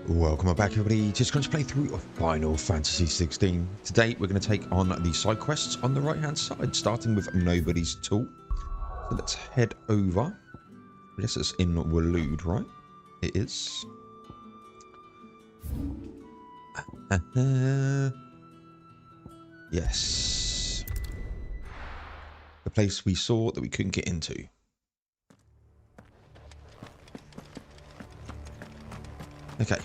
Welcome back, everybody. Just going to play through of Final Fantasy 16. Today we're going to take on the side quests on the right hand side, starting with Nobody's Tool. So let's head over. I guess it's in Waloed, right? It is. Yes. The place we saw that we couldn't get into. Okay.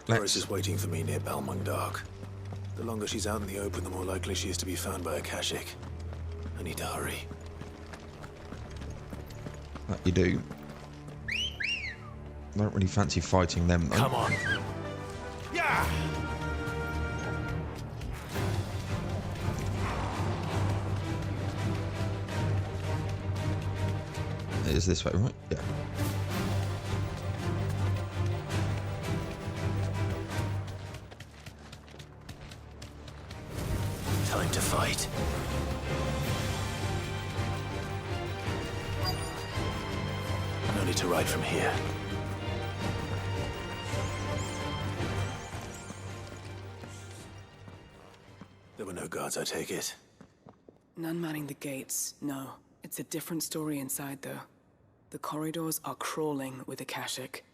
Doris is waiting for me near Balmung Dark. The longer she's out in the open, the more likely she is to be found by a Akashic. I need to hurry. That you do. I don't really fancy fighting them, though. Come on. Yeah. It is this way, right? Yeah. Time to fight. No need to ride from here. There were no guards, I take it. None manning the gates, no. It's a different story inside, though. The corridors are crawling with Akashic.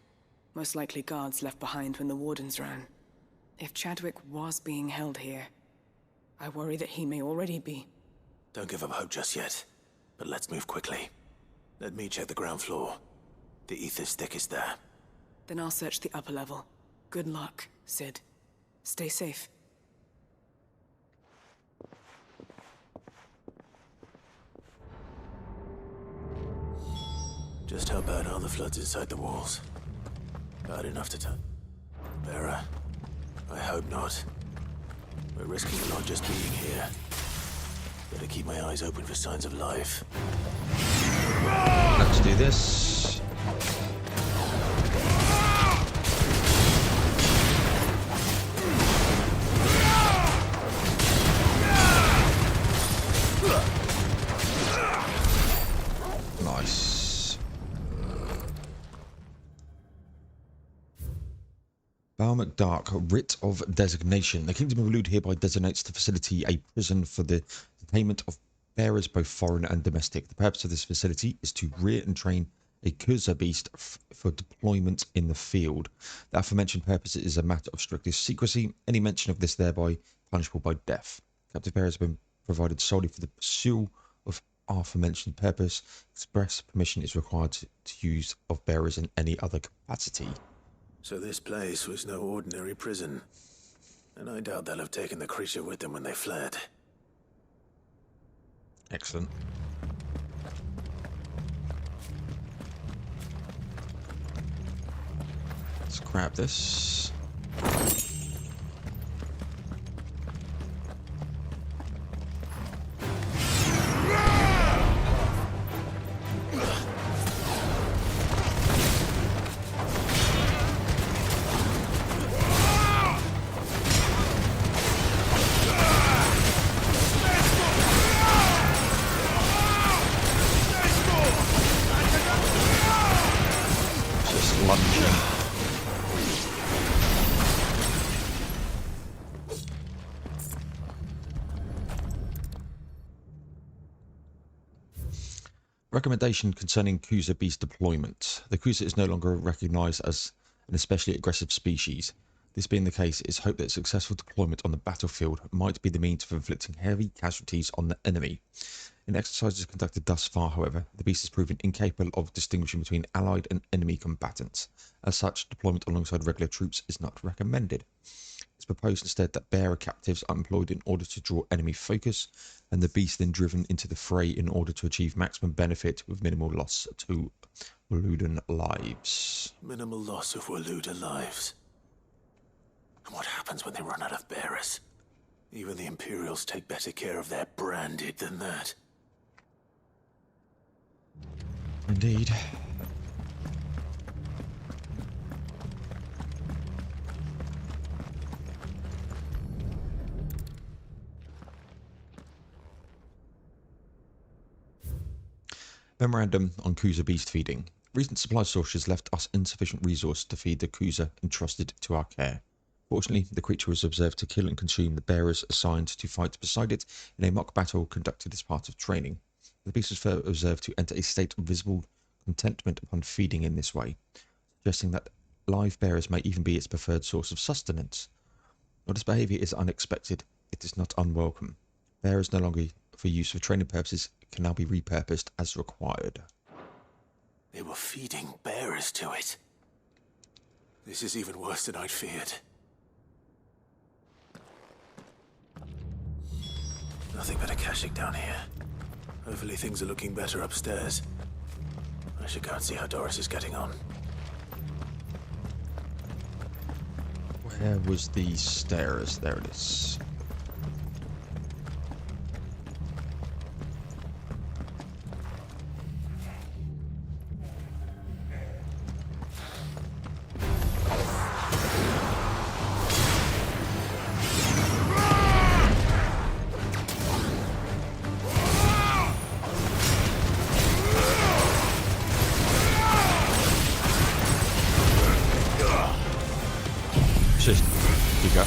Most likely guards left behind when the wardens ran. If Chadwick was being held here, I worry that he may already be. Don't give up hope just yet, but let's move quickly. Let me check the ground floor. The aether's thickest there. Then I'll search the upper level. Good luck, Sid. Stay safe. Just how bad are the floods inside the walls? Bad enough to tell. Vera, I hope not. We're risking a lot just being here. Better keep my eyes open for signs of life. Let's do this. Nice. Balmung Dark, Writ of Designation. The Kingdom of Waloed hereby designates the facility a prison for the detainment of bearers, both foreign and domestic. The purpose of this facility is to rear and train a Kusa beast for deployment in the field. The aforementioned purpose is a matter of strictest secrecy. Any mention of this thereby punishable by death. Captive bearers have been provided solely for the pursuit of aforementioned purpose. Express permission is required to use of bearers in any other capacity. So this place was no ordinary prison. And I doubt they'll have taken the creature with them when they fled. Excellent. Let's grab this. Recommendation concerning Kusa beast deployment. The Kusa is no longer recognised as an especially aggressive species. This being the case, it is hoped that successful deployment on the battlefield might be the means of inflicting heavy casualties on the enemy. In exercises conducted thus far, however, the beast has proven incapable of distinguishing between allied and enemy combatants. As such, deployment alongside regular troops is not recommended. It's proposed instead that bearer captives are employed in order to draw enemy focus, and the beast then driven into the fray in order to achieve maximum benefit with minimal loss to Waloodan lives. Minimal loss of Waloodan lives. And what happens when they run out of bearers? Even the Imperials take better care of their branded than that. Indeed. Memorandum on Kuza beast feeding. Recent supply shortages left us insufficient resource to feed the Kuza entrusted to our care. Fortunately, the creature was observed to kill and consume the bearers assigned to fight beside it in a mock battle conducted as part of training. The beast was further observed to enter a state of visible contentment upon feeding in this way, suggesting that live bearers may even be its preferred source of sustenance. While this behaviour is unexpected, it is not unwelcome. Bearers no longer for use for training purposes can now be repurposed as required. They were feeding bearers to it. This is even worse than I'd feared. Nothing but a caching down here. Hopefully things are looking better upstairs. I should go and see how Doris is getting on. Where was the stairs? There it is. Just you go.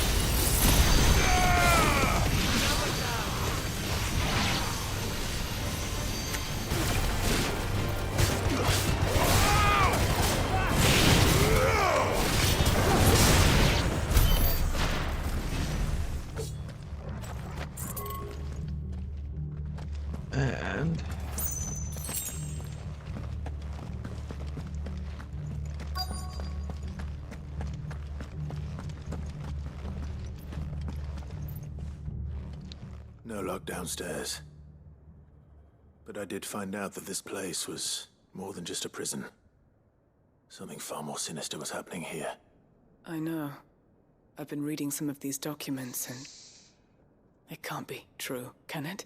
And no lock downstairs. But I did find out that this place was more than just a prison. Something far more sinister was happening here. I know. I've been reading some of these documents and... it can't be true, can it?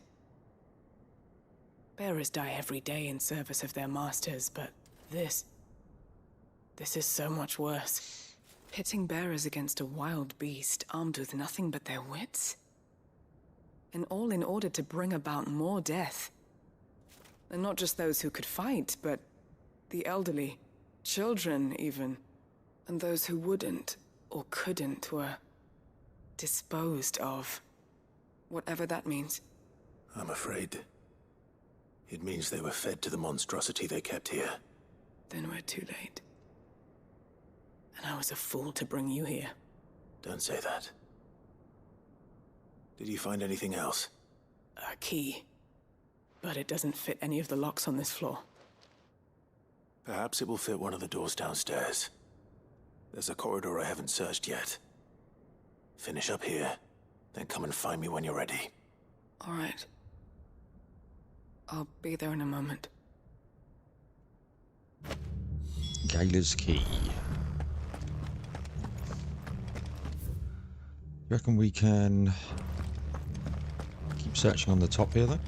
Bearers die every day in service of their masters, but this is so much worse. Pitting bearers against a wild beast armed with nothing but their wits? And all in order to bring about more death. And not just those who could fight, but the elderly, children even. And those who wouldn't or couldn't were disposed of. Whatever that means. I'm afraid it means they were fed to the monstrosity they kept here. Then we're too late. And I was a fool to bring you here. Don't say that. Did you find anything else? A key. But it doesn't fit any of the locks on this floor. Perhaps it will fit one of the doors downstairs. There's a corridor I haven't searched yet. Finish up here, then come and find me when you're ready. All right. I'll be there in a moment. Gala's key. You reckon we can keep searching on the top here, though?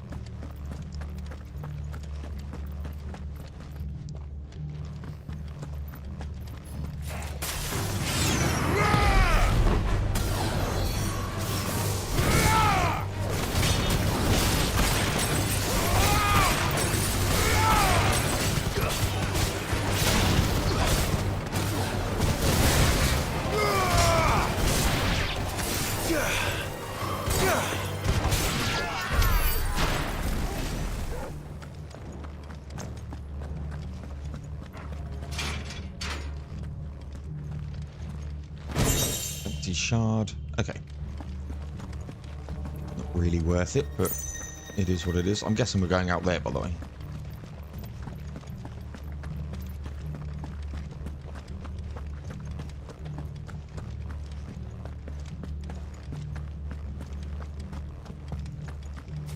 Shard. Okay. Not really worth it, but it is what it is. I'm guessing we're going out there, by the way.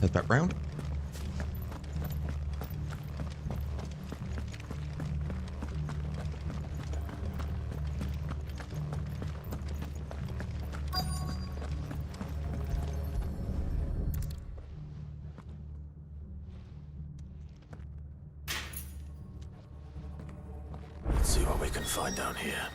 Head back round. Let's see what we can find down here.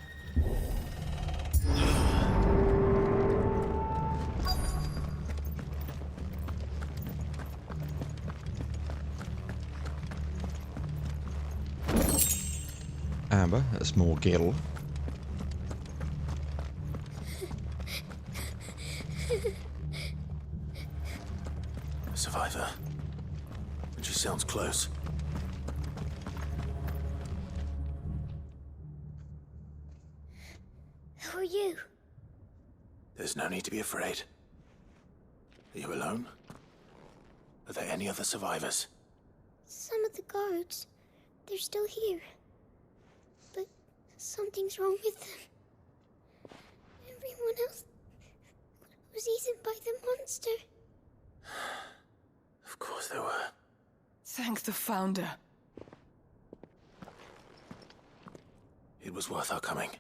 amber. That's more gil. A survivor. And she sounds close. Who are you? There's no need to be afraid. Are you alone? Are there any other survivors? Some of the guards. They're still here. But something's wrong with them. Everyone else was eaten by the monster. Of course there were. Thank the Founder. It was worth our coming.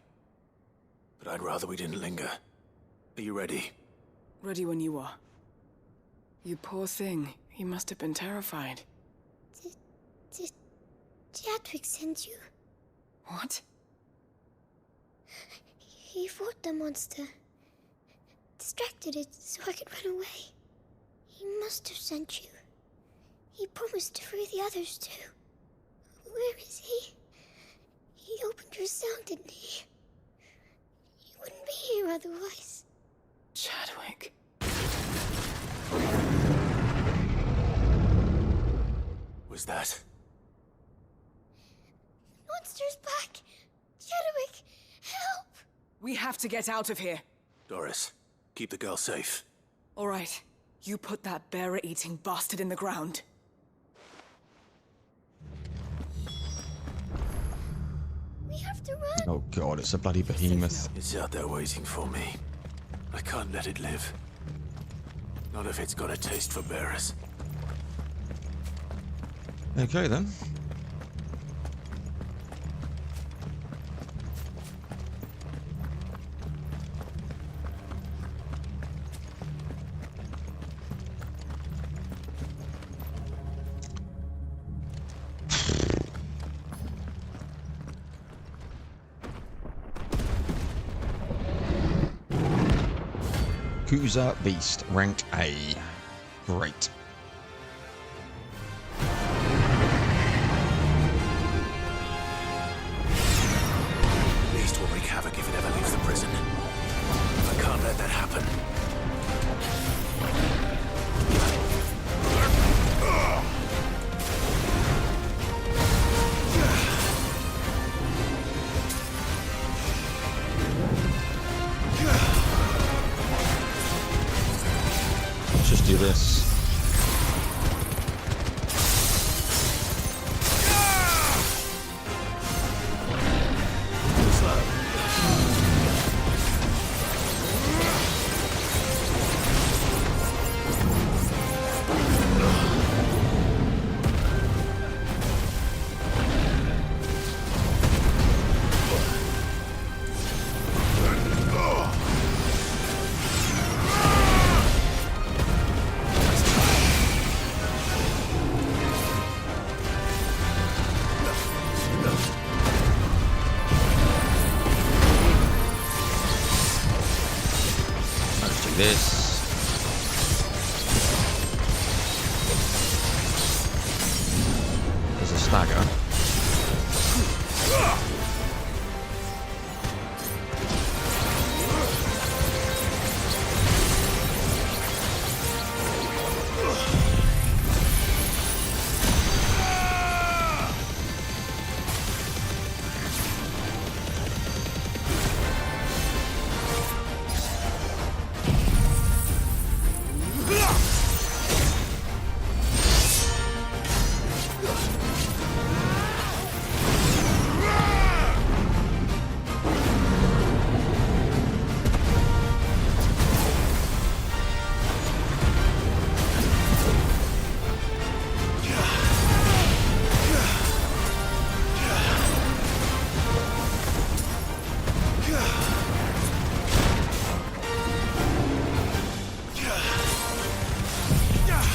But I'd rather we didn't linger. Are you ready? Ready when you are. You poor thing. He must have been terrified. Did Chadwick send you? What? He fought the monster. Distracted it so I could run away. He must have sent you. He promised to free the others too. Where is he? He opened your cell, didn't he? He wouldn't be here otherwise. Chadwick. Was that? Monster's back! Chadwick, help! We have to get out of here. Doris, keep the girl safe. All right. You put that bearer-eating bastard in the ground. We have to run! Oh god, it's a bloody behemoth. It's out there waiting for me. I can't let it live. Not if it's got a taste for bearers. Okay then. Kuza Beast, rank A. Great. Beast will wreak havoc if it ever leaves the prison. I can't let that happen. Let's just do this. This. There's a stagger.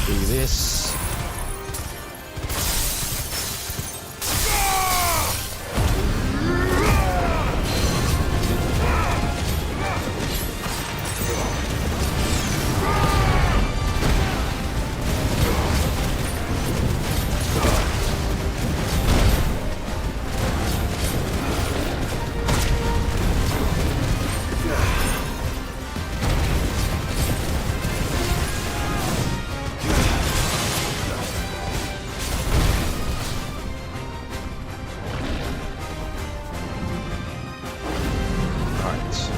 Do this. Right.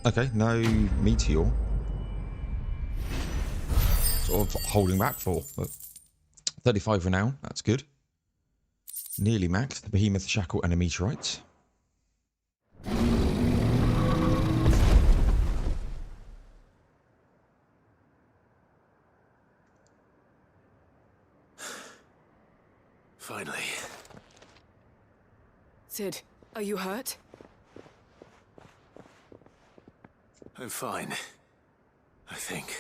Okay, no meteor. Sort of holding back for, but 35 renown, that's good. Nearly max, the behemoth shackle and a meteorite. Finally. Sid, are you hurt? I'm fine. I think.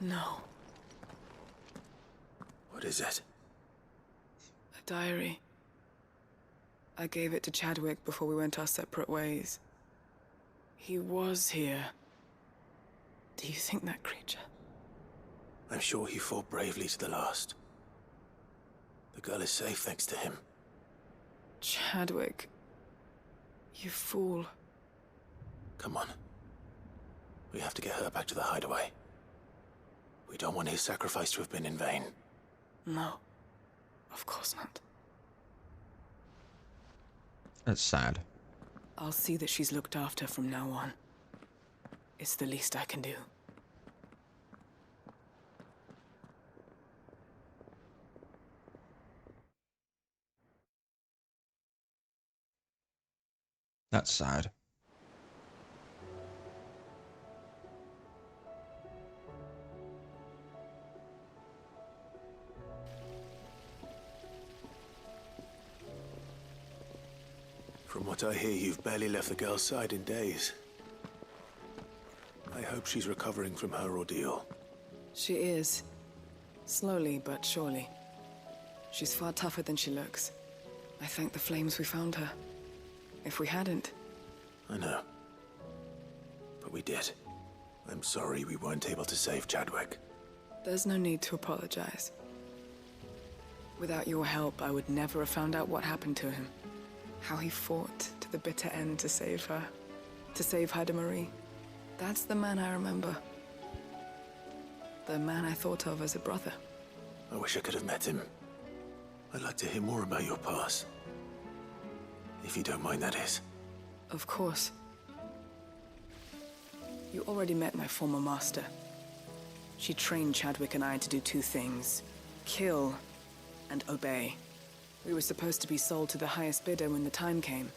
No. What is it? A diary. I gave it to Chadwick before we went our separate ways. He was here. Do you think that creature? I'm sure he fought bravely to the last. The girl is safe thanks to him. Chadwick. You fool. Come on. We have to get her back to the hideaway. We don't want his sacrifice to have been in vain. No. Of course not. That's sad. I'll see that she's looked after from now on. It's the least I can do. That's sad. From what I hear, you've barely left the girl's side in days. I hope she's recovering from her ordeal. She is. Slowly but surely. She's far tougher than she looks. I thank the flames we found her. If we hadn't... I know. But we did. I'm sorry we weren't able to save Chadwick. There's no need to apologize. Without your help, I would never have found out what happened to him. How he fought to the bitter end to save her. To save Haida Marie. That's the man I remember. The man I thought of as a brother. I wish I could have met him. I'd like to hear more about your past. If you don't mind, that is. Of course. You already met my former master. She trained Chadwick and I to do two things. Kill and obey. We were supposed to be sold to the highest bidder when the time came.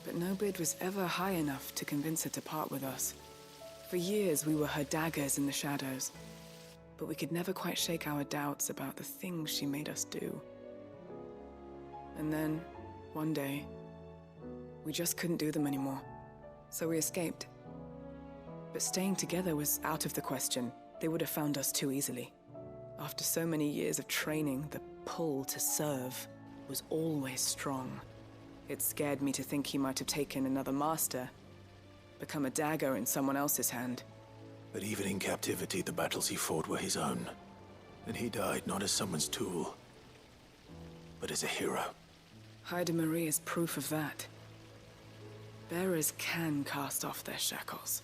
But no bid was ever high enough to convince her to part with us. For years, we were her daggers in the shadows. But we could never quite shake our doubts about the things she made us do. And then, one day, we just couldn't do them anymore. So we escaped. But staying together was out of the question. They would have found us too easily. After so many years of training, the pull to serve was always strong. It scared me to think he might have taken another master, become a dagger in someone else's hand. But even in captivity, the battles he fought were his own. And he died not as someone's tool, but as a hero. Haida Marie is proof of that. Bearers can cast off their shackles.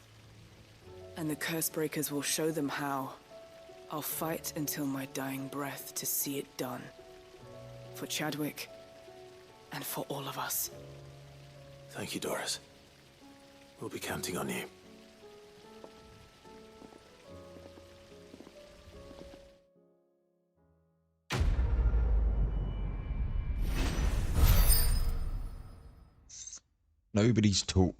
And the Cursebreakers will show them how. I'll fight until my dying breath to see it done. For Chadwick, and for all of us. Thank you, Doris. We'll be counting on you. Nobody's tool.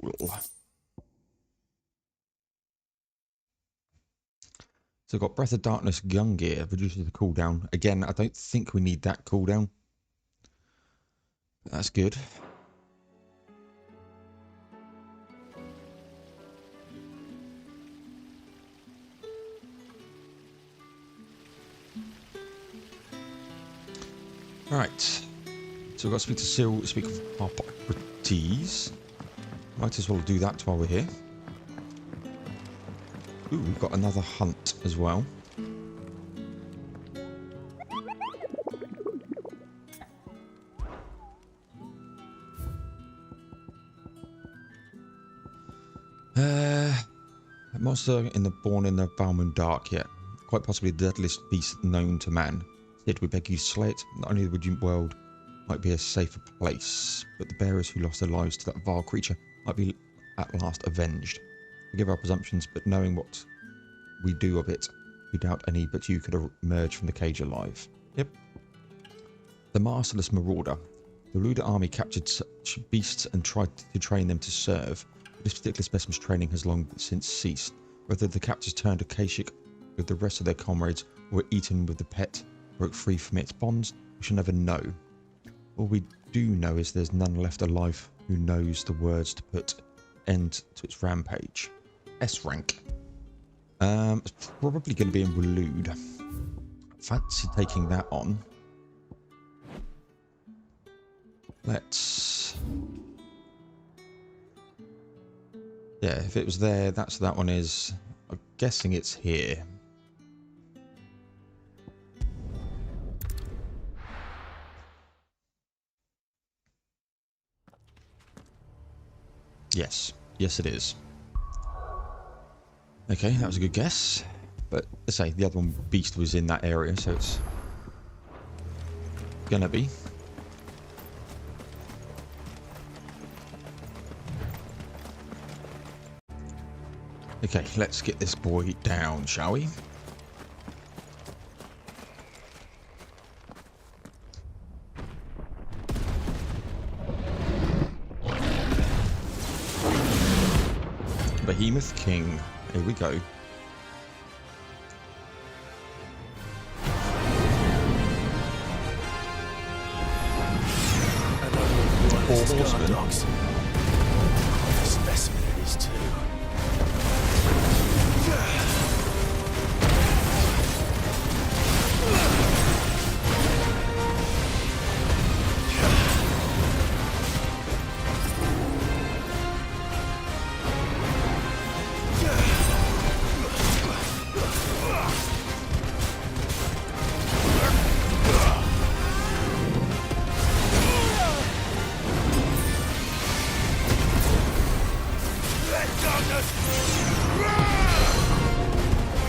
So I've got Breath of Darkness gun gear, reduces the cooldown. Again, I don't think we need that cooldown. That's good. Right. So we've got to speak to Syl, speak of Harpocrates. Might as well do that while we're here. Ooh, we've got another hunt as well. A monster born in the Balmond Dark, yet quite possibly the deadliest beast known to man. Yet we beg you slay it. Not only would your world might be a safer place, but the bearers who lost their lives to that vile creature might be at last avenged. Forgive our presumptions, but knowing what we do of it, we doubt any but you could emerge from the cage alive. Yep. The masterless marauder. The Luda army captured such beasts and tried to train them to serve. This particular specimen's training has long since ceased. Whether the captors turned Akashic with the rest of their comrades or were eaten with the pet, broke free from its bonds, we shall never know. All we do know is there's none left alive who knows the words to put end to its rampage. S rank. It's probably going to be in Waloed. Fancy taking that on. Let's... Yeah, if it was there, that's that one is. I'm guessing it's here. Yes. Yes, it is. Okay, that was a good guess. But, let's say, the other one, Beast, was in that area, so it's gonna be. Okay, let's get this boy down, shall we? Behemoth King. Here we go. Four horsemen. What a specimen it is too.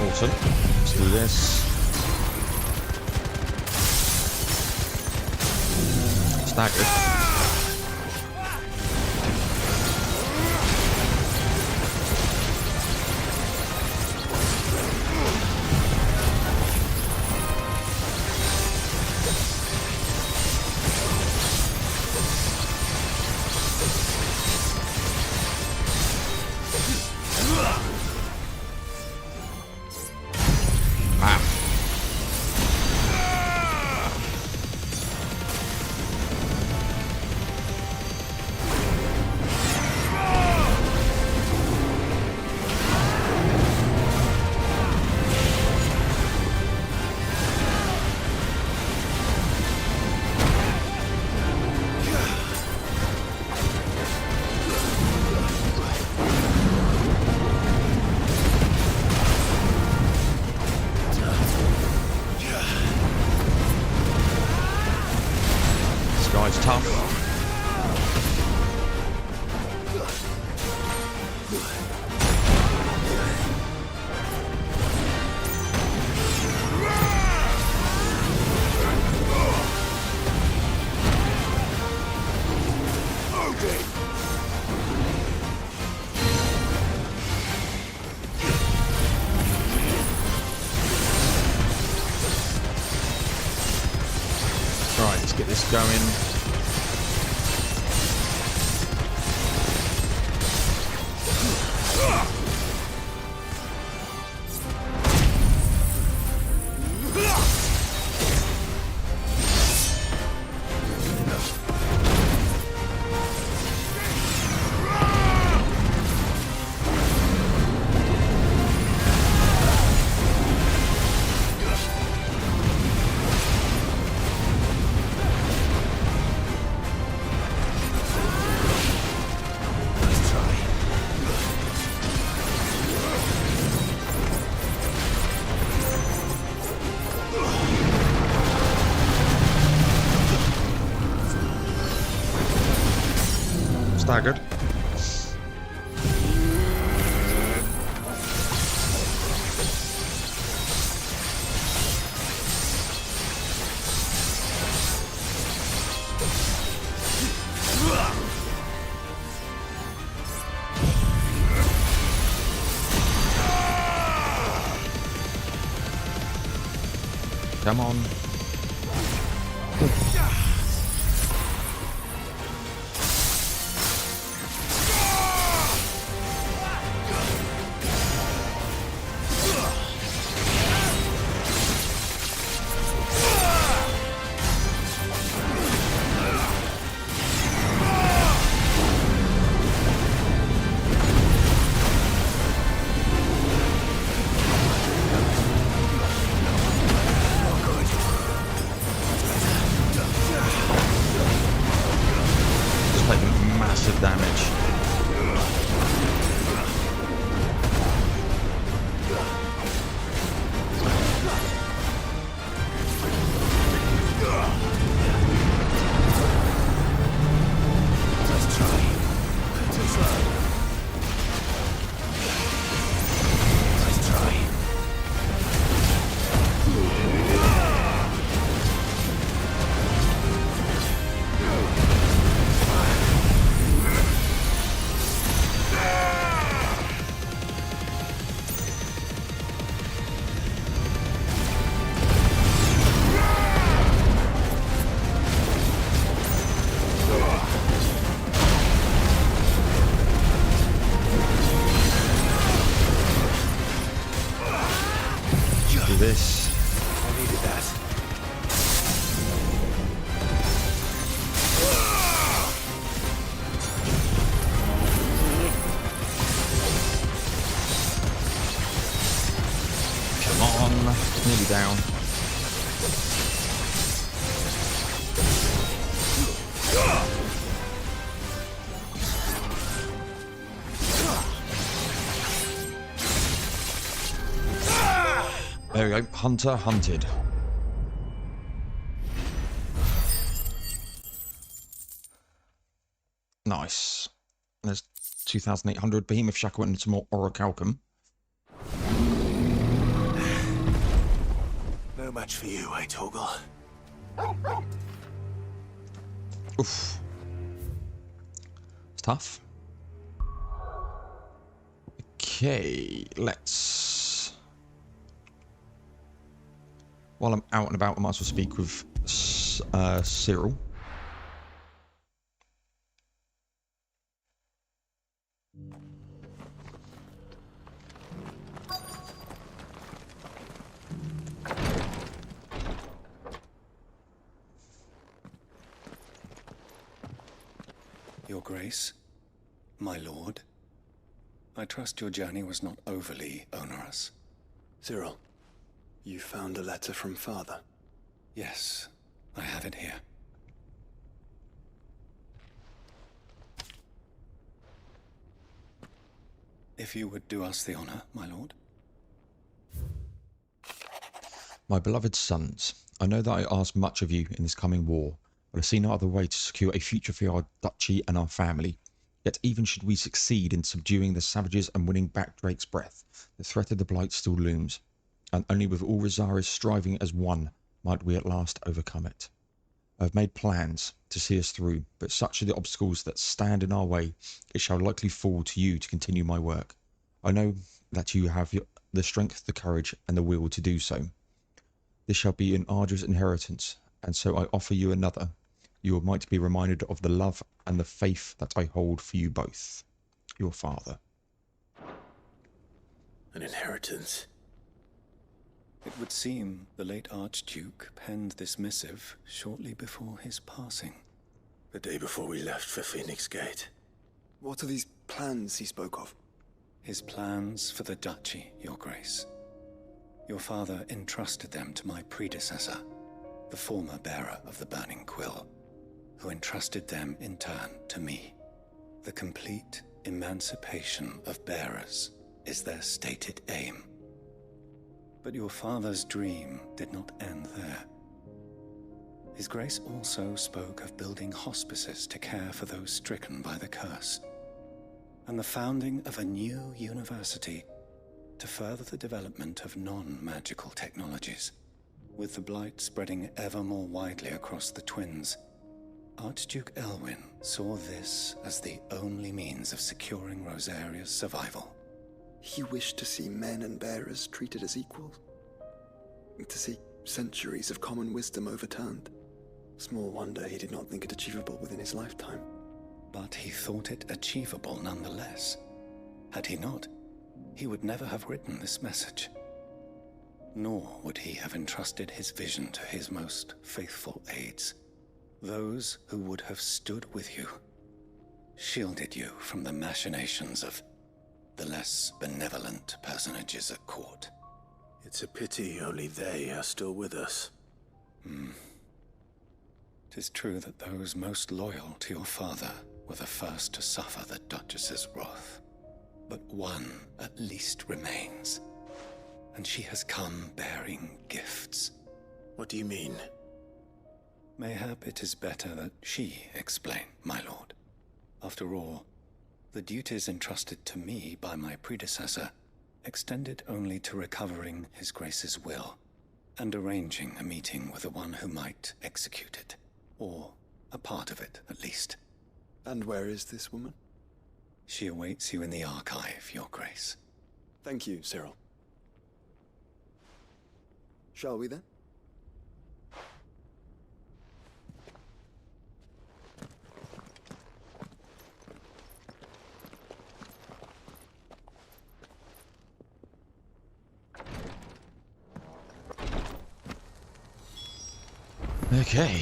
Awesome. Let's do this. Staggered. It's tough. Right, let's get this going. Come on. Massive damage. This. I needed that. Come on, nearly down. There we go, Hunter hunted. Nice. There's 2,800. Behemoth Shackle and some more Orichalcum. No match for you, eh, Torgal? Oof. It's tough. Okay, let's... While I'm out and about, I might as well speak with Cyril. Your Grace, my lord, I trust your journey was not overly onerous. Cyril, you found a letter from Father? Yes, I have it here. If you would do us the honor, my lord. My beloved sons, I know that I ask much of you in this coming war, but I see no other way to secure a future for our duchy and our family. Yet even should we succeed in subduing the savages and winning back Drake's breath, the threat of the Blight still looms, and only with all Rosaris striving as one might we at last overcome it. I have made plans to see us through, but such are the obstacles that stand in our way, it shall likely fall to you to continue my work. I know that you have the strength, the courage, and the will to do so. This shall be an arduous inheritance, and so I offer you another. You might be reminded of the love and the faith that I hold for you both. Your father. An inheritance? It would seem the late Archduke penned this missive shortly before his passing. The day before we left for Phoenix Gate. What are these plans he spoke of? His plans for the duchy, Your Grace. Your father entrusted them to my predecessor, the former bearer of the Burning Quill, who entrusted them in turn to me. The complete emancipation of bearers is their stated aim. But your father's dream did not end there. His Grace also spoke of building hospices to care for those stricken by the curse, and the founding of a new university to further the development of non-magical technologies. With the Blight spreading ever more widely across the Twins, Archduke Elwyn saw this as the only means of securing Rosaria's survival. He wished to see men and bearers treated as equals. To see Centuries of common wisdom overturned. Small wonder he did not think it achievable within his lifetime. But he thought it achievable nonetheless. Had he not, he would never have written this message. Nor would he have entrusted his vision to his most faithful aides, those who would have stood with you, shielded you from the machinations of the less benevolent personages at court. It's a pity only they are still with us. 'Tis true that those most loyal to your father were the first to suffer the Duchess's wrath. But one at least remains, and she has come bearing gifts. What do you mean? Mayhap it is better that she explain, my lord. After all, the duties entrusted to me by my predecessor extended only to recovering His Grace's will, and arranging a meeting with the one who might execute it, or a part of it, at least. And where is this woman? She awaits you in the archive, Your Grace. Thank you, Cyril. Shall we then? Okay.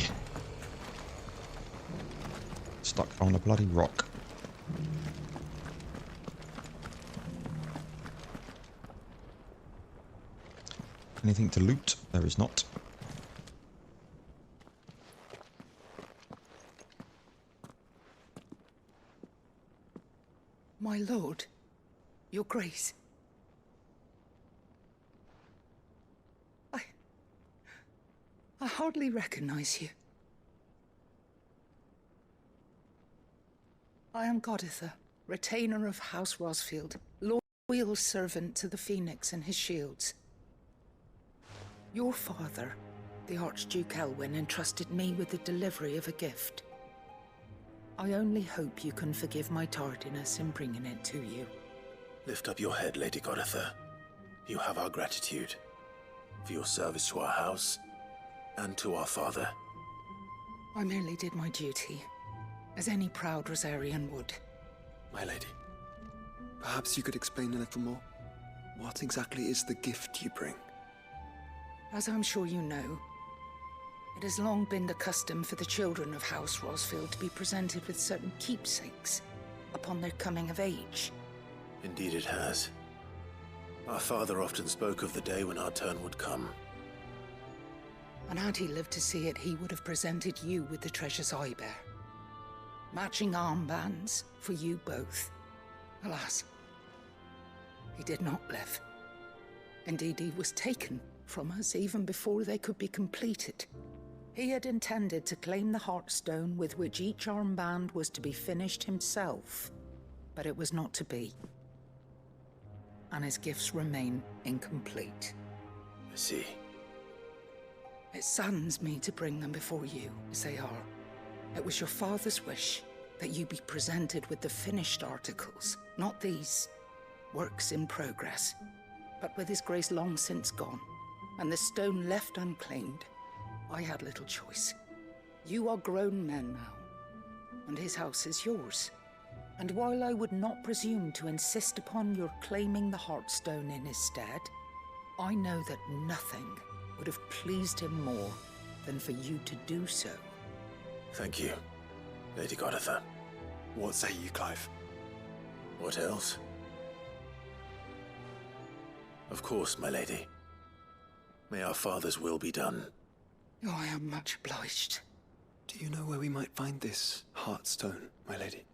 Stuck on a bloody rock. Anything to loot? There is not. My lord, your grace. I hardly recognize you. I am Goditha, retainer of House Rosfield, loyal servant to the Phoenix and his shields. Your father, the Archduke Elwyn, entrusted me with the delivery of a gift. I only hope you can forgive my tardiness in bringing it to you. Lift up your head, Lady Goditha. You have our gratitude for your service to our house and to our father. I merely did my duty, as any proud Rosarian would. My lady, perhaps you could explain a little more? What exactly is the gift you bring? As I'm sure you know, it has long been the custom for the children of House Rosfield to be presented with certain keepsakes upon their coming of age. Indeed it has. Our father often spoke of the day when our turn would come. And had he lived to see it, he would have presented you with the treasures I bear. Matching armbands for you both. Alas, he did not live. Indeed, he was taken from us even before they could be completed. He had intended to claim the Heartstone with which each armband was to be finished himself, but it was not to be. And his gifts remain incomplete. I see. It saddens me to bring them before you, as they are. It was your father's wish that you be presented with the finished articles, not these works in progress. But with his grace long since gone, and the stone left unclaimed, I had little choice. You are grown men now, and his house is yours. And while I would not presume to insist upon your claiming the Heartstone in his stead, I know that nothing would have pleased him more than for you to do so. Thank you, Lady Goditha. What say you, Clive? What else? Of course, my lady. May our father's will be done. Oh, I am much obliged. Do you know where we might find this Heartstone, my lady?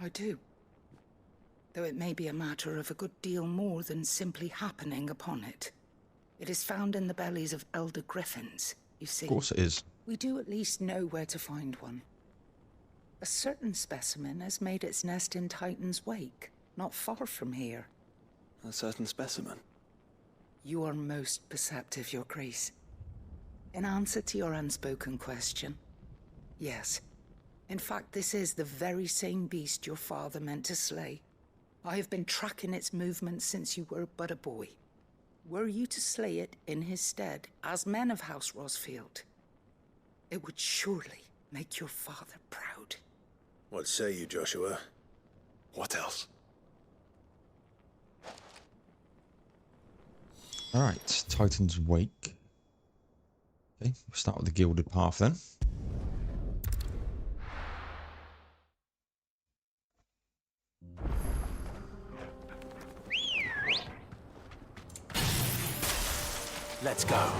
I do. Though it may be a matter of a good deal more than simply happening upon it. It is found in the bellies of elder griffins, you see. Of course it is. We do at least know where to find one. A certain specimen has made its nest in Titan's Wake, not far from here. A certain specimen? You are most perceptive, Your Grace. In answer to your unspoken question, yes. In fact, this is the very same beast your father meant to slay. I have been tracking its movements since you were but a boy. were you to slay it in his stead, as men of House Rosfield, it would surely make your father proud. What say you, Joshua? What else? Alright, Titan's Wake. Okay, we'll start with the Gilded Path then. Let's go.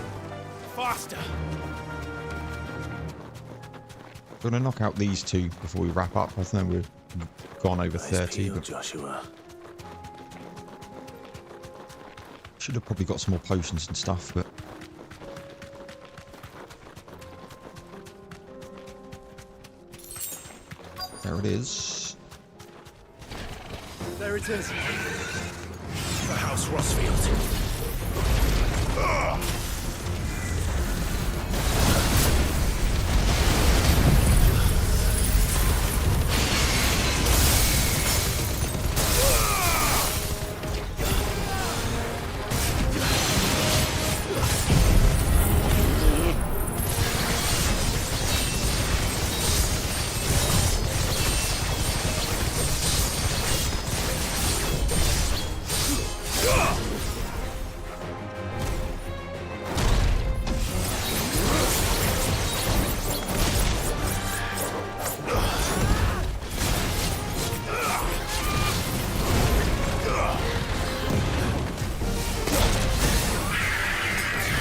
Faster! We're going to knock out these two before we wrap up. I think we've gone over Nice 30. peel, But Joshua. should have probably got some more potions and stuff, but... there it is. There it is. The House Rosfield.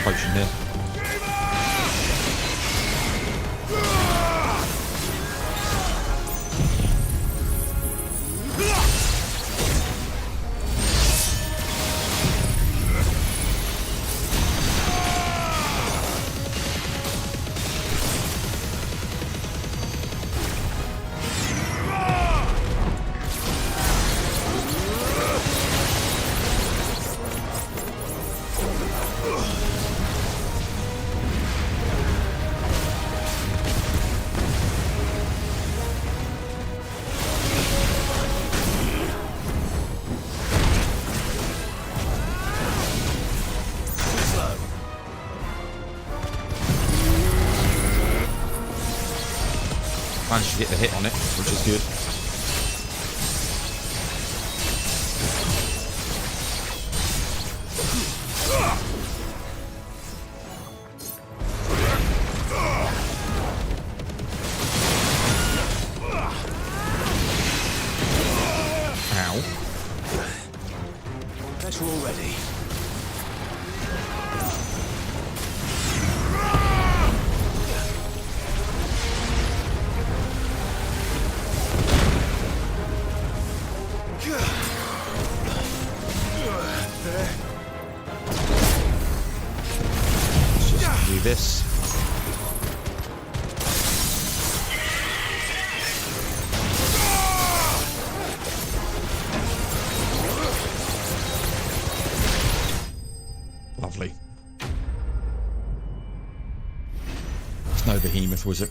Potion here. Managed to get the hit on it, which is good. Ow. Better already. Let's just do this. Lovely. It's no behemoth, was it?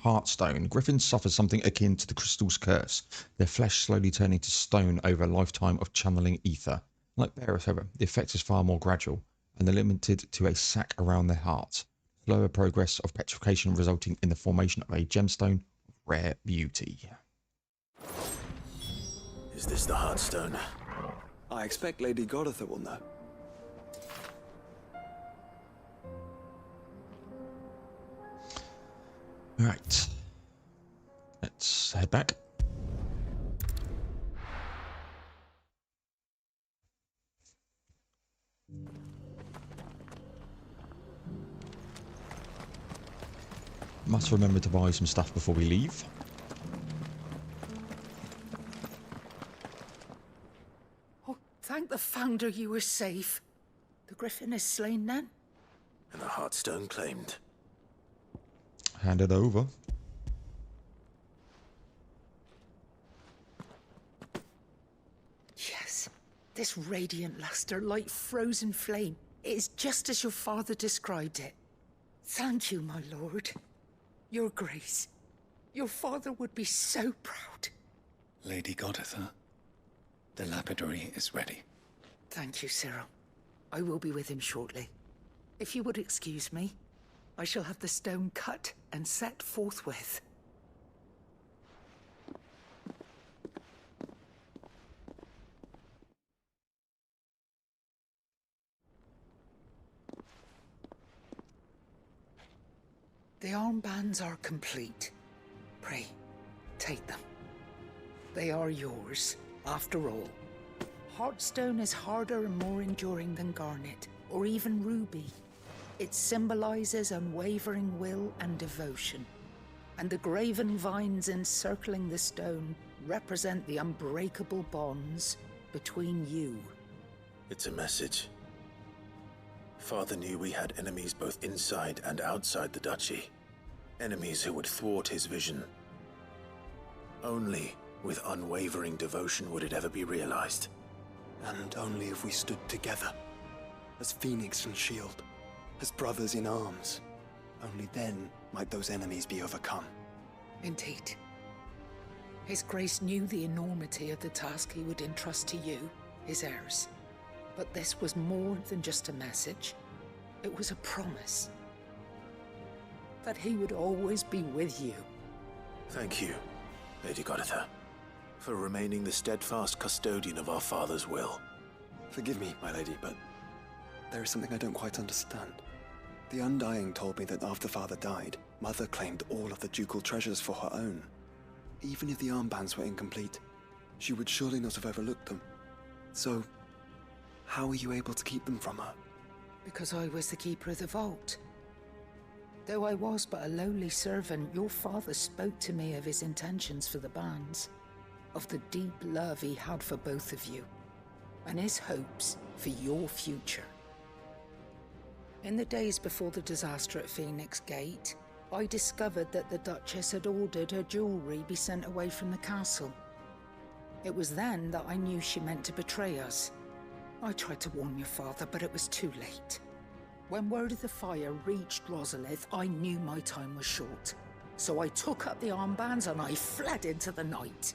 Heartstone. Griffins suffer something akin to the crystal's curse, their flesh slowly turning to stone over a lifetime of channeling ether. Like bearers, however, the effect is far more gradual, and they're limited to a sac around their heart. Slower progress of petrification resulting in the formation of a gemstone of rare beauty. Is this the Heartstone? I expect Lady Goditha will know. Right. Let's head back. Must remember to buy some stuff before we leave. Oh, thank the Founder you were safe. The Griffin is slain then? And the Heartstone claimed. Hand it over. Yes. This radiant luster, like frozen flame, it is just as your father described it. Thank you, my lord. Your grace. Your father would be so proud. Lady Goditha, The lapidary is ready. Thank you, Cyril. I will be with him shortly. If you would excuse me, I shall have the stone cut and set forthwith. The armbands are complete. Pray, take them. They are yours, after all. Heartstone is harder and more enduring than garnet, or even ruby. It symbolizes unwavering will and devotion. And the graven vines encircling the stone represent the unbreakable bonds between you. It's a message. Father knew we had enemies both inside and outside the duchy. Enemies who would thwart his vision. Only with unwavering devotion would it ever be realized. And only if we stood together, as Phoenix and Shield, as brothers in arms. Only then might those enemies be overcome. Indeed. His Grace knew the enormity of the task he would entrust to you, his heirs. But this was more than just a message. It was a promise. That he would always be with you. Thank you, Lady Goditha, for remaining the steadfast custodian of our father's will. Forgive me, my lady, but there is something I don't quite understand. The Undying told me that after Father died, Mother claimed all of the ducal treasures for her own. Even if the armbands were incomplete, she would surely not have overlooked them. So, how were you able to keep them from her? Because I was the keeper of the vault. Though I was but a lowly servant, your father spoke to me of his intentions for the bands, of the deep love he had for both of you, and his hopes for your future. In the days before the disaster at Phoenix Gate, I discovered that the Duchess had ordered her jewelry be sent away from the castle. It was then that I knew she meant to betray us. I tried to warn your father, but it was too late. When word of the fire reached Rosalith, I knew my time was short. So I took up the armbands and I fled into the night.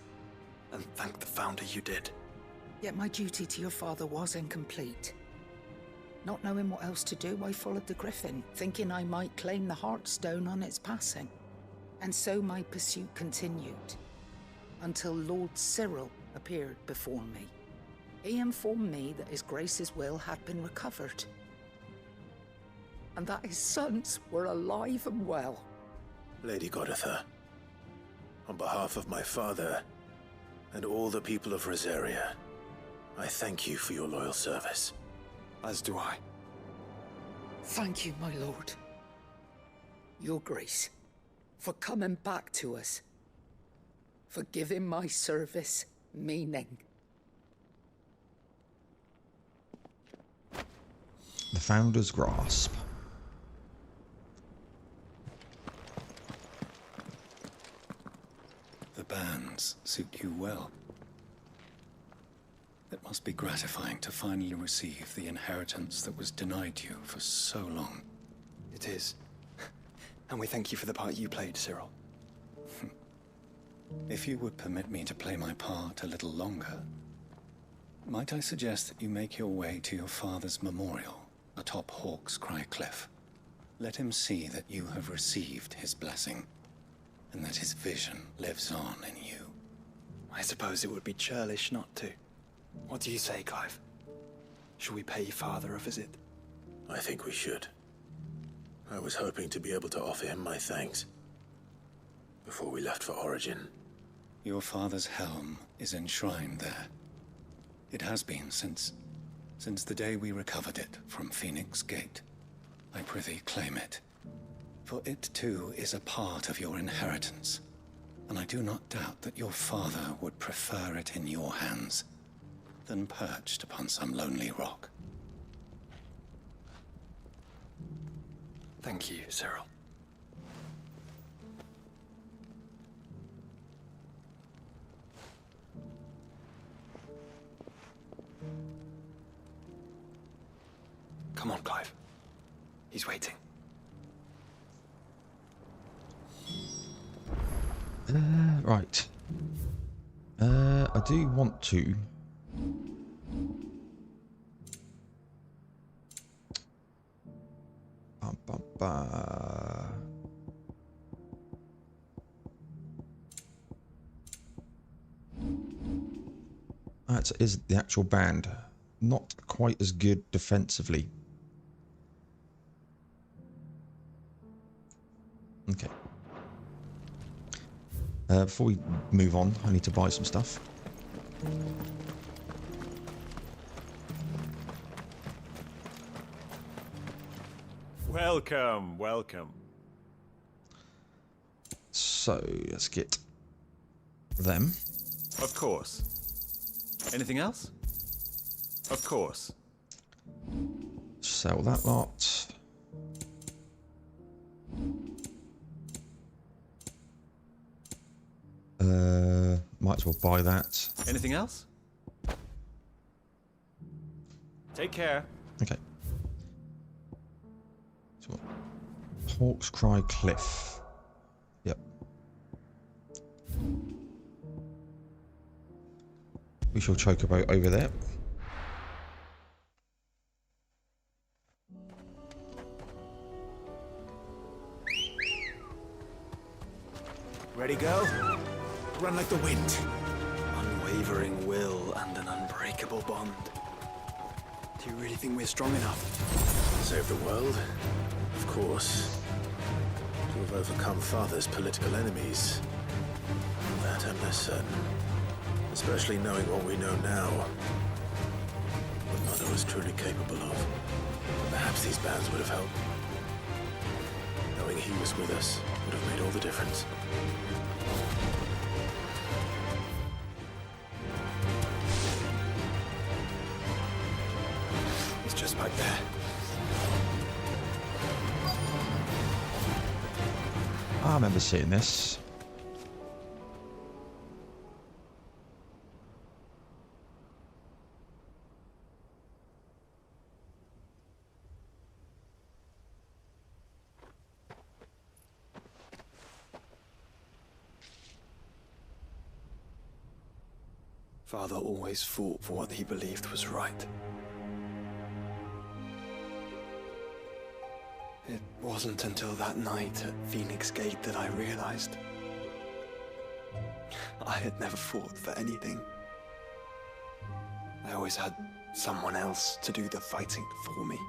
And thank the Founder you did. Yet my duty to your father was incomplete. Not knowing what else to do, I followed the Griffin, thinking I might claim the Heartstone on its passing. And so my pursuit continued, until Lord Cyril appeared before me. He informed me that His Grace's will had been recovered, and that his sons were alive and well. Lady Goditha, on behalf of my father and all the people of Rosaria, I thank you for your loyal service. As do I. Thank you, my lord. Your Grace, for coming back to us, for giving my service meaning. The Founder's Grasp. The bands suit you well. It must be gratifying to finally receive the inheritance that was denied you for so long. It is. And we thank you for the part you played, Cyril. If you would permit me to play my part a little longer, might I suggest that you make your way to your father's memorial atop Hawk's Cry Cliff. Let him see that you have received his blessing, and that his vision lives on in you. I suppose it would be churlish not to. What do you say, Clive? Shall we pay Father a visit? I think we should. I was hoping to be able to offer him my thanks before we left for Origin. Your father's helm is enshrined there. It has been since the day we recovered it from Phoenix Gate. I prithee claim it, for it too is a part of your inheritance, and I do not doubt that your father would prefer it in your hands than perched upon some lonely rock. Thank you, Cyril. Come on, Clive. He's waiting. Right. I do want to That is the actual band. Not quite as good defensively. Okay. Before we move on, I need to buy some stuff. Welcome, welcome. So let's get them. Of course. Anything else? Of course. Sell that lot. Might as well buy that. Anything else? Take care. Okay. So, Hawk's Cry Cliff. Yep. We shall chocobo over there. Ready, go? Run like the wind. Unwavering will and an unbreakable bond. Do you really think we're strong enough? Save the world? Of course. To have overcome Father's political enemies. That I'm less certain. Especially knowing what we know now. What Mother was truly capable of. Perhaps these bands would have helped. Knowing he was with us would have made all the difference. He's just back there. I remember seeing this. Father always fought for what he believed was right. It wasn't until that night at Phoenix Gate that I realized I had never fought for anything. I always had someone else to do the fighting for me.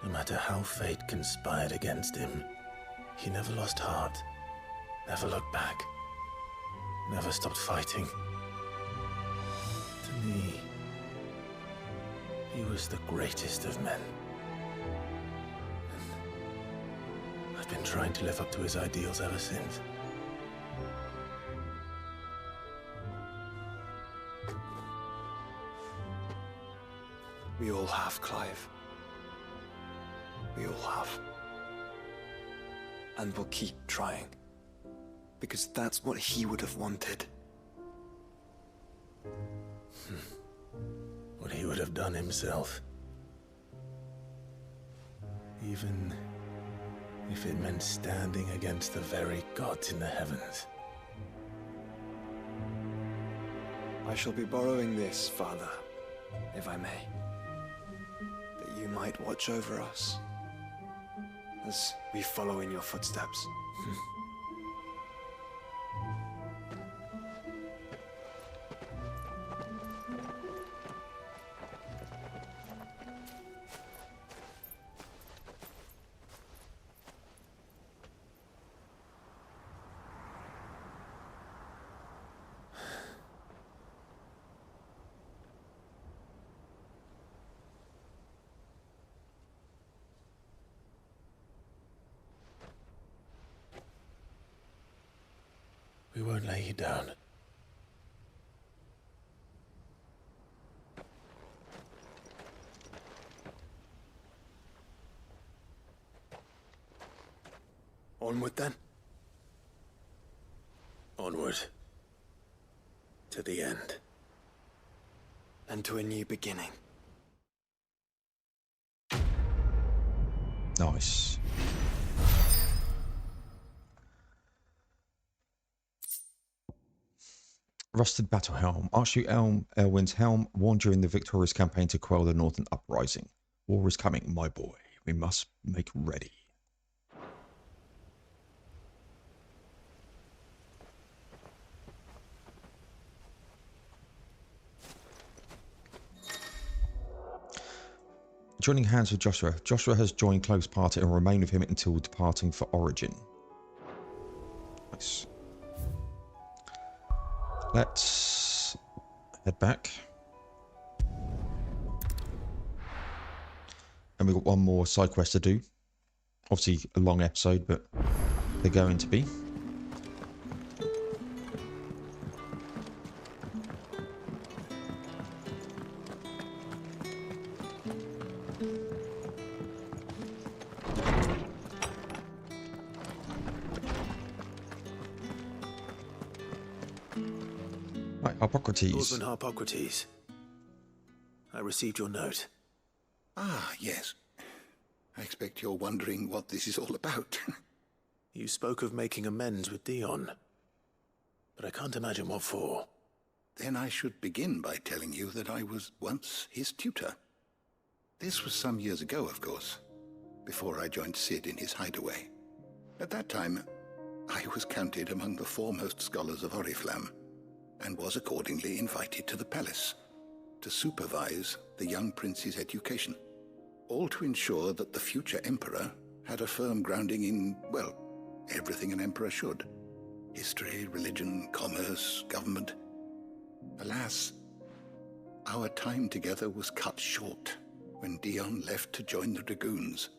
No matter how fate conspired against him, he never lost heart, never looked back, never stopped fighting. To me, he was the greatest of men. And I've been trying to live up to his ideals ever since. We all have, Clive. We all have. And we'll keep trying. Because that's what he would have wanted. What he would have done himself. Even if it meant standing against the very gods in the heavens. I shall be borrowing this, Father, if I may. That you might watch over us as we follow in your footsteps. We won't lay you down. Onward then. Onward. To the end. And to a new beginning. Nice. Rusted battle helm. Archduke Elwin's helm worn during the victorious campaign to quell the northern uprising. War is coming, my boy. We must make ready. Joining hands with Joshua. Joshua has joined Clive's party and will remain with him until departing for Origin. Nice. Let's head back. And we've got one more side quest to do. Obviously a long episode, but they're going to be. Right, Harpocrates. Lordman Harpocrates, I received your note. Ah, yes. I expect you're wondering what this is all about. You spoke of making amends with Dion, but I can't imagine what for. Then I should begin by telling you that I was once his tutor. This was some years ago, of course, before I joined Cid in his hideaway. At that time, I was counted among the foremost scholars of Oriflamme, and was accordingly invited to the palace to supervise the young prince's education, all to ensure that the future emperor had a firm grounding in, well, everything an emperor should. History, religion, commerce, government. Alas, our time together was cut short when Dion left to join the Dragoons,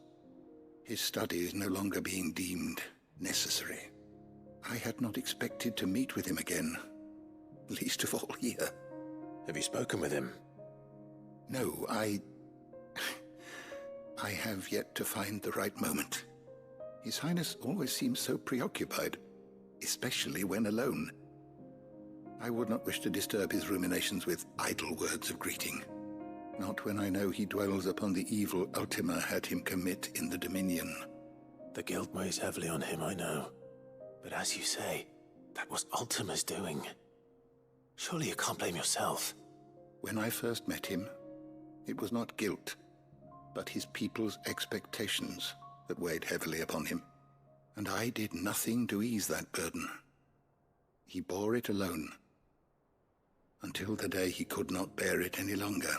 his studies no longer being deemed necessary. I had not expected to meet with him again, least of all here. Have you spoken with him? No, I have yet to find the right moment. His Highness always seems so preoccupied, especially when alone. I would not wish to disturb his ruminations with idle words of greeting, not when I know he dwells upon the evil Ultima had him commit in the Dominion. The guilt weighs heavily on him, I know. But as you say, that was Ultima's doing. Surely you can't blame yourself. When I first met him, it was not guilt, but his people's expectations that weighed heavily upon him, and I did nothing to ease that burden. He bore it alone, until the day he could not bear it any longer.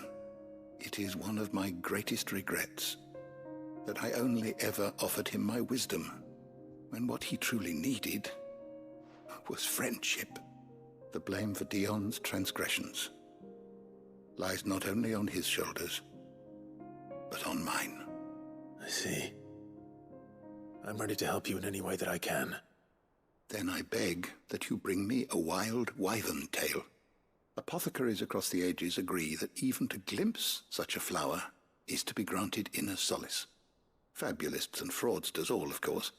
It is one of my greatest regrets that I only ever offered him my wisdom, when what he truly needed was friendship. The blame for Dion's transgressions lies not only on his shoulders, but on mine. I see. I'm ready to help you in any way that I can. Then I beg that you bring me a wild wyvern tail. Apothecaries across the ages agree that even to glimpse such a flower is to be granted inner solace. Fabulists and fraudsters all, of course.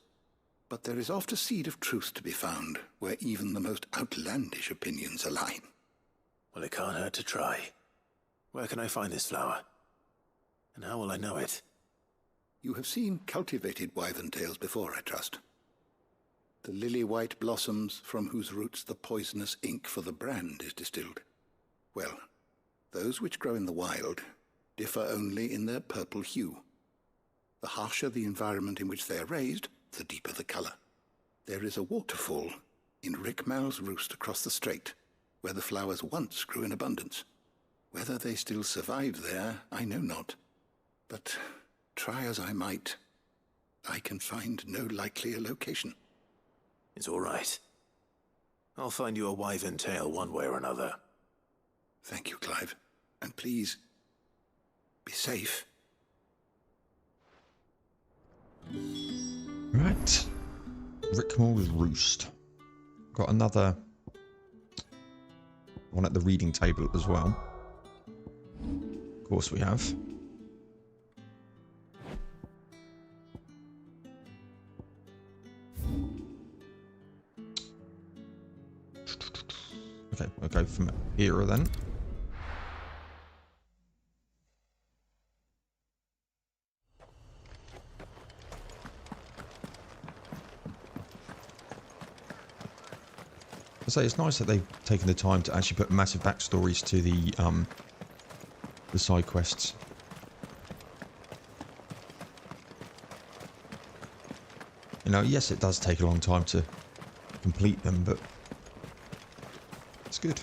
But there is oft a seed of truth to be found where even the most outlandish opinions align. Well, it can't hurt to try. Where can I find this flower? And how will I know it? You have seen cultivated wyvern tails before, I trust. The lily-white blossoms from whose roots the poisonous ink for the brand is distilled. Well, those which grow in the wild differ only in their purple hue. The harsher the environment in which they are raised, the deeper the color. There is a waterfall in Rickmal's roost across the strait, where the flowers once grew in abundance. Whether they still survive there, I know not. But try as I might, I can find no likelier location. It's all right. I'll find you a wyvern tail one way or another. Thank you, Clive. And please, be safe. Right. Rickmal's Roost. Got another one at the reading table as well. Of course we have. Okay, we'll go from here then. say it's nice that they've taken the time to actually put massive backstories to the side quests. You know, yes, it does take a long time to complete them, but it's good.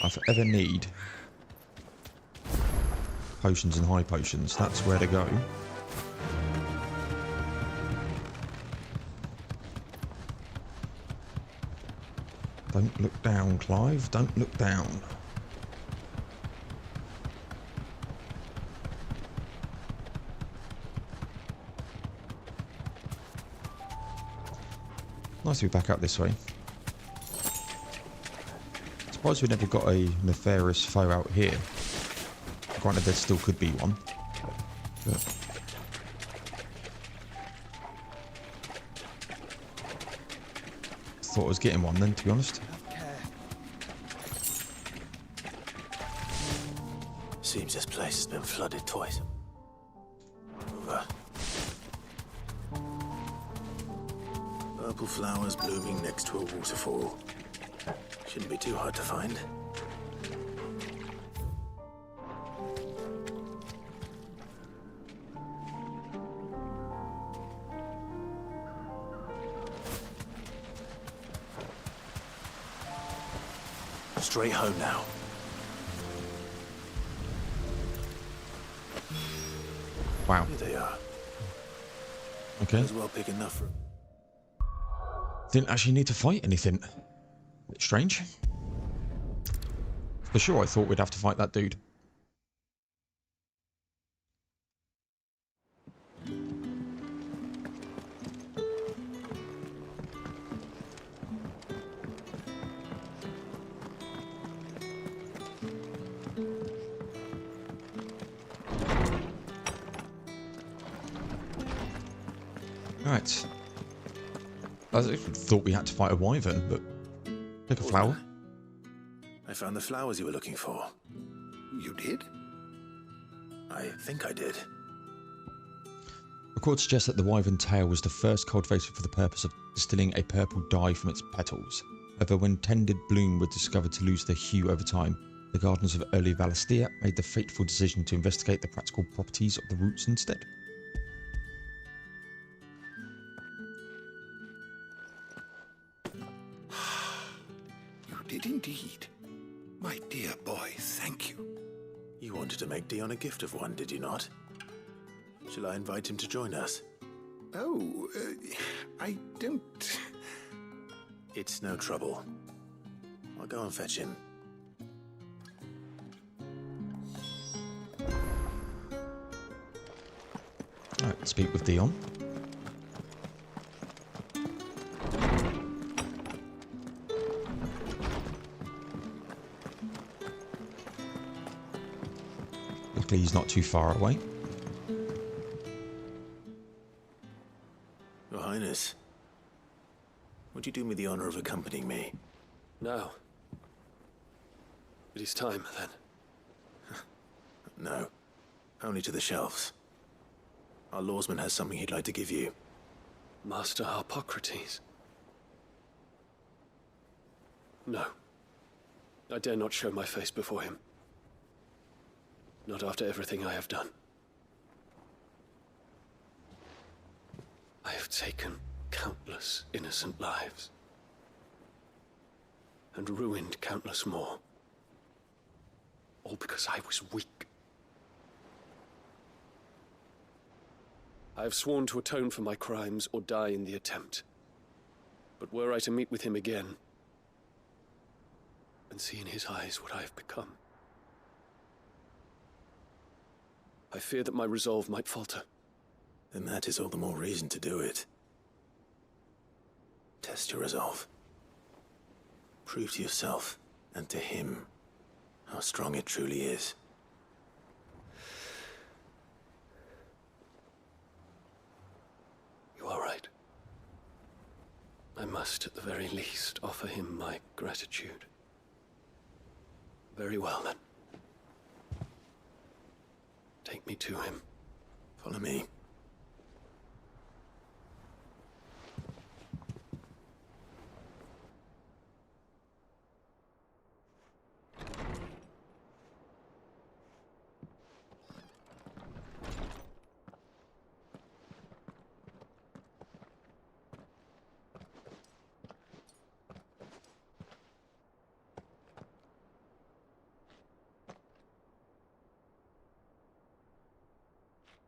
If I ever need potions and high potions, that's where to go. Don't look down, Clive. Don't look down. Nice to be back up this way. Surprised we never got a nefarious foe out here. Granted, there still could be one. But thought I was getting one then, to be honest. Seems this place has been flooded twice. Over. Purple flowers blooming next to a waterfall. Shouldn't be too hard to find. Straight home now. Wow. Here they are. Okay. As well pick enough for... Didn't actually need to fight anything. Bit strange. For sure I thought we'd have to fight that dude. Right. I thought we had to fight a wyvern, but pick a flower. I found the flowers you were looking for. You did? I think I did. Records suggest that the wyvern tail was the first cultivated for the purpose of distilling a purple dye from its petals. However, when tended bloom were discovered to lose their hue over time, the gardeners of early Valisthea made the fateful decision to investigate the practical properties of the roots instead. You did indeed. My dear boy, thank you. You wanted to make Dion a gift of one, did you not? Shall I invite him to join us? Oh, I don't... It's no trouble. I'll go and fetch him. Alright, speak with Dion. Luckily he's not too far away. Your Highness, would you do me the honor of accompanying me? Now. It is time, then. No, only to the shelves. Our lawsman has something he'd like to give you. Master Harpocrates. No. I dare not show my face before him. Not after everything I have done. I have taken countless innocent lives. And ruined countless more. All because I was weak. I have sworn to atone for my crimes or die in the attempt. But were I to meet with him again, and see in his eyes what I have become, I fear that my resolve might falter. Then that is all the more reason to do it. Test your resolve. Prove to yourself, and to him, how strong it truly is. You are right. I must, at the very least, offer him my gratitude. Very well, then. Take me to him. Follow me.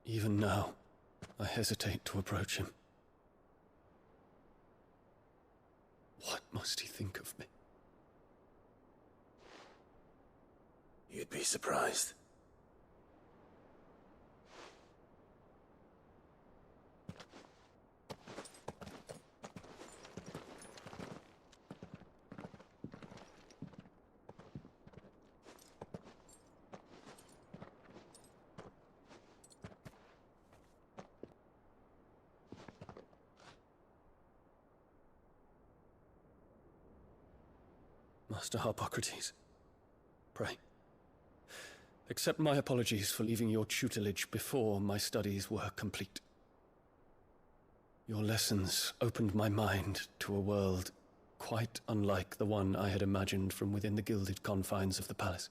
Even now, I hesitate to approach him. What must he think of me? You'd be surprised. Master Harpocrates, pray, accept my apologies for leaving your tutelage before my studies were complete. Your lessons opened my mind to a world quite unlike the one I had imagined from within the gilded confines of the palace.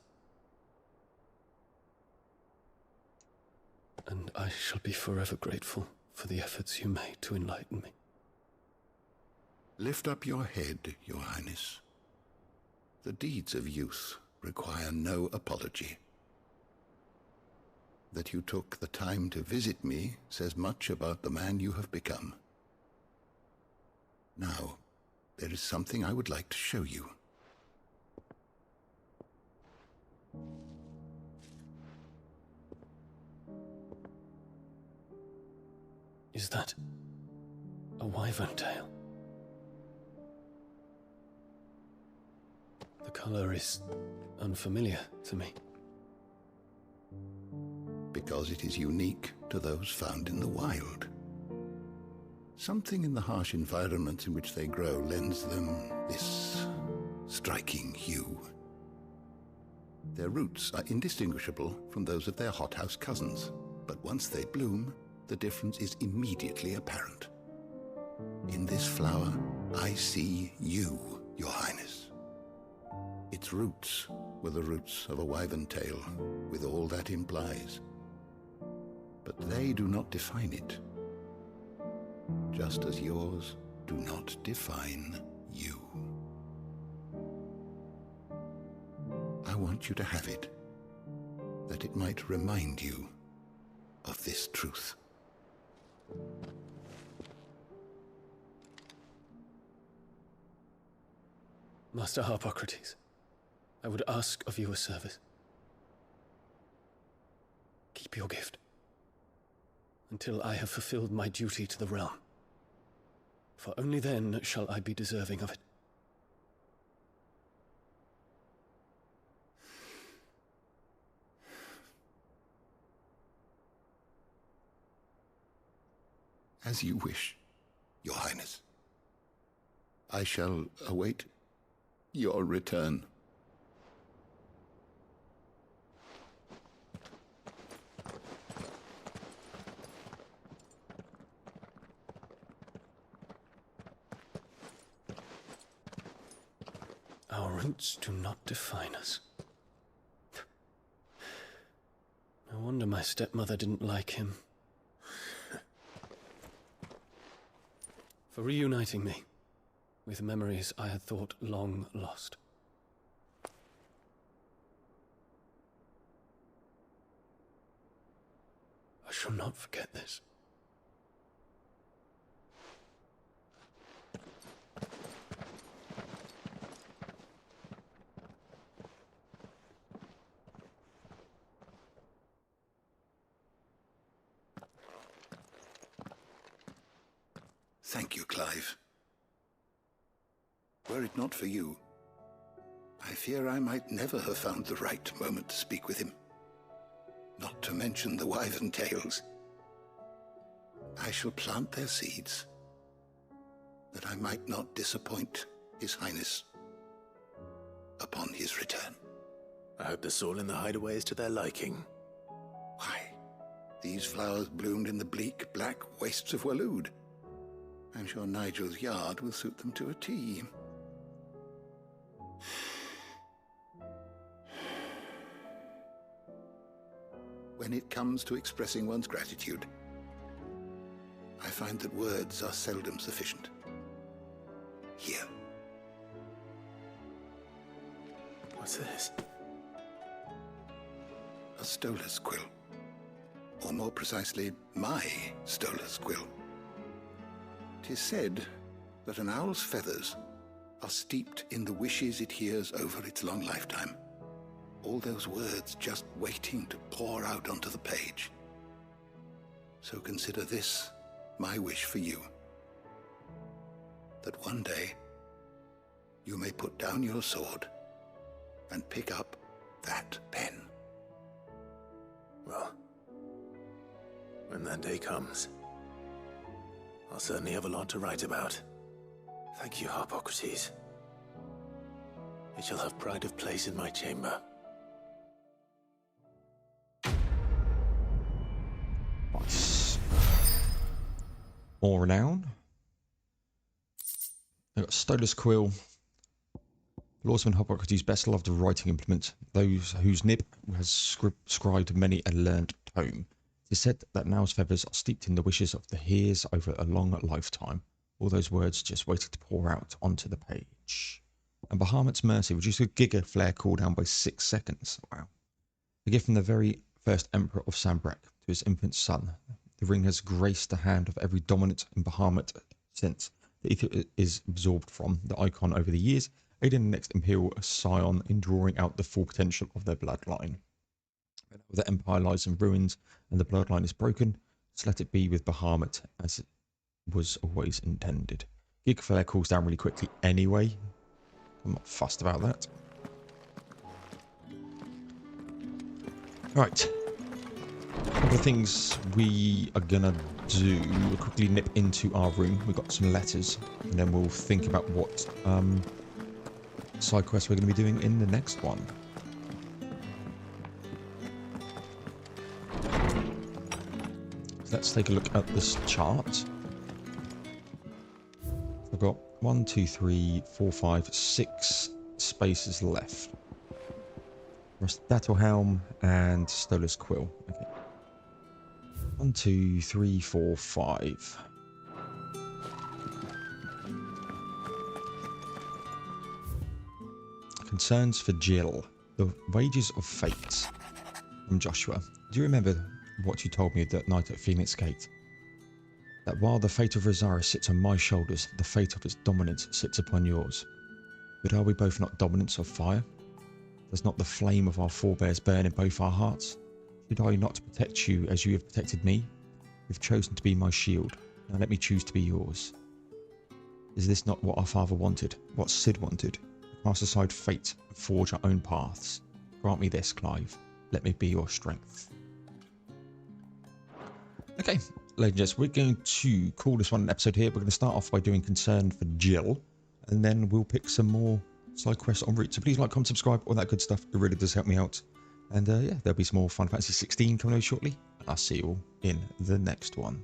And I shall be forever grateful for the efforts you made to enlighten me. Lift up your head, Your Highness. The deeds of youth require no apology. That you took the time to visit me says much about the man you have become. Now, there is something I would like to show you. Is that a wyvern tail? The color is unfamiliar to me. Because it is unique to those found in the wild. Something in the harsh environment in which they grow lends them this striking hue. Their roots are indistinguishable from those of their hothouse cousins, but once they bloom, the difference is immediately apparent. In this flower, I see you, Your Highness. Its roots were the roots of a wyvern tail, with all that implies. But they do not define it, just as yours do not define you. I want you to have it, that it might remind you of this truth. Master Harpocrates, I would ask of you a service. Keep your gift until I have fulfilled my duty to the realm, for only then shall I be deserving of it. As you wish, Your Highness. I shall await your return. Our roots do not define us. No wonder my stepmother didn't like him. For reuniting me with memories I had thought long lost. I shall not forget this. Thank you, Clive. Were it not for you, I fear I might never have found the right moment to speak with him. Not to mention the wyvern tales. I shall plant their seeds, that I might not disappoint His Highness upon his return. I hope the soil in the hideaway is to their liking. Why, these flowers bloomed in the bleak, black wastes of Waloed. I'm sure Nigel's yard will suit them to a T. When it comes to expressing one's gratitude, I find that words are seldom sufficient. Here. What's this? A stolas quill. or more precisely, my stolas quill. 'Tis said that an owl's feathers are steeped in the wishes it hears over its long lifetime. All those words just waiting to pour out onto the page. So consider this my wish for you. That one day you may put down your sword and pick up that pen. Well, when that day comes, I'll certainly have a lot to write about. Thank you, Harpocrates. It shall have pride of place in my chamber. Nice. More renown. I've got Stolas Quill. Lordsman Harpocrates' best loved writing implement, those whose nib has scribed many a learned tome. It is said that Now's feathers are steeped in the wishes of the hears over a long lifetime. All those words just waited to pour out onto the page. And Bahamut's Mercy reduced a Giga Flare cooldown by 6 seconds. Wow. A gift from the very first Emperor of Sambrek to his infant son. The ring has graced the hand of every dominant in Bahamut since the ether is absorbed from the icon over the years, aiding the next Imperial Scion in drawing out the full potential of their bloodline. The Empire lies in ruins and the bloodline is broken, just let it be with Bahamut as it was always intended. Giga Flare cools down really quickly anyway. I'm not fussed about that. Right. A couple of things we are gonna do. We'll quickly nip into our room. We've got some letters, and then we'll think about what side quests we're going to be doing in the next one. So let's take a look at this chart. I've got 1, 2, 3, 4, 5, 6 spaces left. Dattelhelm and Stolas Quill. Okay. 1, 2, 3, 4, 5. Concerns for Jill. The Wages of Fate. From Joshua. Do you remember what you told me that night at Phoenix Gate? That while the fate of Rosaris sits on my shoulders, the fate of its dominance sits upon yours. But are we both not dominants of fire? Does not the flame of our forebears burn in both our hearts? Should I not protect you as you have protected me? You've chosen to be my shield. Now let me choose to be yours. Is this not what our father wanted? What Sid wanted? Cast aside fate and forge our own paths. Grant me this, Clive. Let me be your strength. Okay, ladies and gents, we're going to call this one an episode here. We're going to start off by doing Concern for Jill, and then we'll pick some more side quests en route. So please like, comment, subscribe, all that good stuff. It really does help me out. And yeah, there'll be some more Final Fantasy 16 coming out shortly. I'll see you all in the next one.